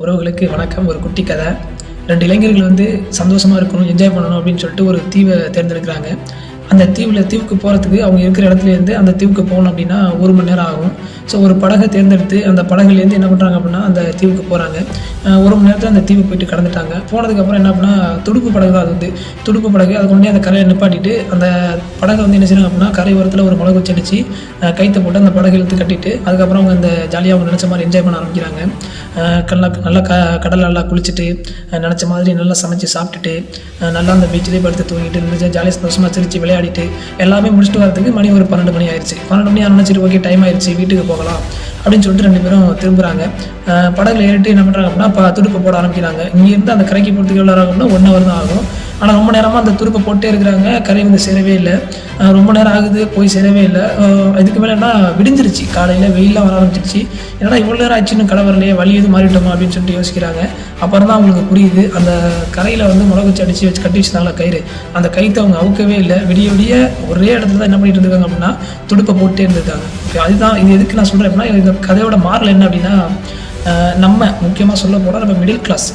உறவுகளுக்கு வணக்கம். ஒரு குட்டி கதை. 2 இளைஞர்கள் சந்தோஷமாக இருக்கணும், என்ஜாய் பண்ணணும் அப்படின்னு சொல்லிட்டு ஒரு தீவை தேர்ந்தெடுக்கிறாங்க. அந்த தீவுக்கு போகிறதுக்கு அவங்க இருக்கிற இடத்துலேருந்து அந்த தீவுக்கு போகணும் அப்படின்னா 1 மணி நேரம் ஆகும். ஸோ ஒரு படகை தேர்ந்தெடுத்து அந்த படகுலேருந்து என்ன பண்ணுறாங்க அப்படின்னா அந்த தீவுக்கு போகிறாங்க. 1 மணி நேரத்தில் அந்த தீவு போயிட்டு கடந்துட்டாங்க. போனதுக்கப்புறம் என்ன அப்படின்னா துடுப்பு படகு தான் அது துடுப்பு படகு. அதை கொண்டே அந்த கரையை நிப்பாட்டிட்டு அந்த படகை என்ன செய்யறாங்க அப்படின்னா கரை ஓரத்தில் ஒரு மிளகு செடிச்சு கைத்தை போட்டு அந்த படகு இழுத்து கட்டிட்டு அதுக்கப்புறம் அவங்க அந்த ஜாலியாக அவங்க நினச்ச மாதிரி என்ஜாய் பண்ண ஆரம்பிக்கிறாங்க. நல்லா கடல் நல்லா குளிச்சுட்டு நினச்ச மாதிரி நல்லா சமைச்சு சாப்பிட்டுட்டு நல்லா அந்த பீச்சிலே படுத்து தூங்கிட்டு நினச்சா ஜாலியாக சந்தோஷமாக சிரிச்சு விளையாடிட்டு எல்லாமே முடிச்சுட்டு வரதுக்கு மணி ஒரு 12 மணி ஆயிடுச்சு. 12 மணி நினச்சிட்டு ஓகே டைம் ஆயிடுச்சு, வீட்டுக்கு போகலாம் அப்படின்னு சொல்லிட்டு 2 பேரும் திரும்புகிறாங்க. படகுல ஏறிட்டு என்ன பண்ணுறாங்க அப்படின்னா துடுப்பு போட ஆரம்பிக்கிறாங்க. இங்கேருந்து அந்த கரைக்கு போகிறதுக்கு எவ்வளோ ஆகும் அப்படின்னா 1 ஹவர் தான் ஆகும். ஆனால் ரொம்ப நேரமாக அந்த துடுப்பை போட்டே இருக்கிறாங்க. கரை சேரவே இல்லை. ரொம்ப நேரம் ஆகுது, போய் சேரவே இல்லை. இதுக்கு மேலே என்ன விடிஞ்சிருச்சு, காலையில் வெயிலாம் வர ஆரம்பிச்சிருச்சு. என்னடா இவ்வளோ நேரம் ஆச்சுன்னு கடை வரலையே, வழி எதுவும் மாறிட்டோமா அப்படின்னு சொல்லிட்டு யோசிக்கிறாங்க. அப்புறம் தான் அவங்களுக்கு புரியுது, அந்த கரையில் மிளகு அடித்து வச்சு கட்டி வச்சுருந்தாங்களா கயிறு, அந்த கைத்தை அவங்க அவுக்கவே இல்லை. விடிய விடிய ஒரே இடத்துல தான் என்ன பண்ணிட்டு இருக்காங்க அப்படின்னா துடுப்பை போட்டே இருந்திருக்காங்க. அதுதான் இது எதுக்கு நான் சொல்கிறேன் அப்படின்னா, இந்த கதையோட மாறல் என்ன அப்படின்னா, நம்ம முக்கியமாக சொல்ல போனால் நம்ம மிடில் கிளாஸ்,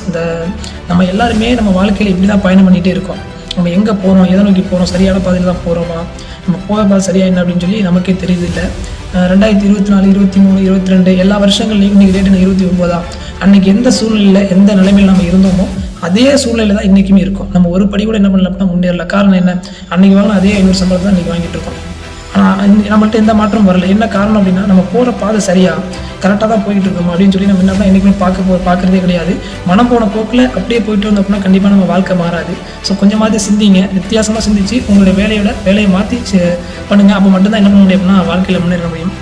நம்ம எல்லாருமே நம்ம வாழ்க்கையில் இப்படி தான் பயணம் பண்ணிகிட்டே இருக்கோம். நம்ம எங்கே போகிறோம், எதை நோக்கி போகிறோம், சரியான பாதையில் தான் போகிறோமா, நம்ம போக பாதை சரியாக என்ன அப்படின்னு சொல்லி நமக்கே தெரியுது இல்லை. 2024, 23, 22 எல்லா வருஷங்கள்லையும் இன்றைக்கி ரேட்டு 29 அன்றைக்கி எந்த சூழ்நிலையில் எந்த நிலைமையில் நம்ம இருந்தோமோ அதே சூழ்நிலை தான் இன்றைக்குமே இருக்கும். நம்ம ஒரு படி கூட என்ன பண்ணல அப்படின்னா முன்னேறல. காரணம் என்ன, அன்றைக்கி வாங்கின அதே 500 சம்பளம் தான் இன்றைக்கி வாங்கிட்டு இருக்கோம். ஆனால் நம்மள்ட்ட எந்த மாற்றம் வரல. என்ன காரணம் அப்படின்னா, நம்ம போகிற பாதை சரியாக கரெக்டாக தான் போயிட்டு இருக்கோம் அப்படின்னு சொல்லி நம்ம என்ன தான் என்றைக்குமே பார்க்குறதே கிடையாது. மனம் போன போக்கில் அப்படியே போயிட்டு வந்தோம் அப்படின்னா கண்டிப்பாக நம்ம வாழ்க்கை மாறாது. ஸோ கொஞ்சமாவது சிந்திங்க, வித்தியாசமாக சிந்திச்சு உங்களுடைய வேலையை மாற்றி பண்ணுங்கள். அப்போ மட்டும்தான் என்ன பண்ண முடியும் அப்படின்னா வாழ்க்கையில் முன்னேற முடியும்.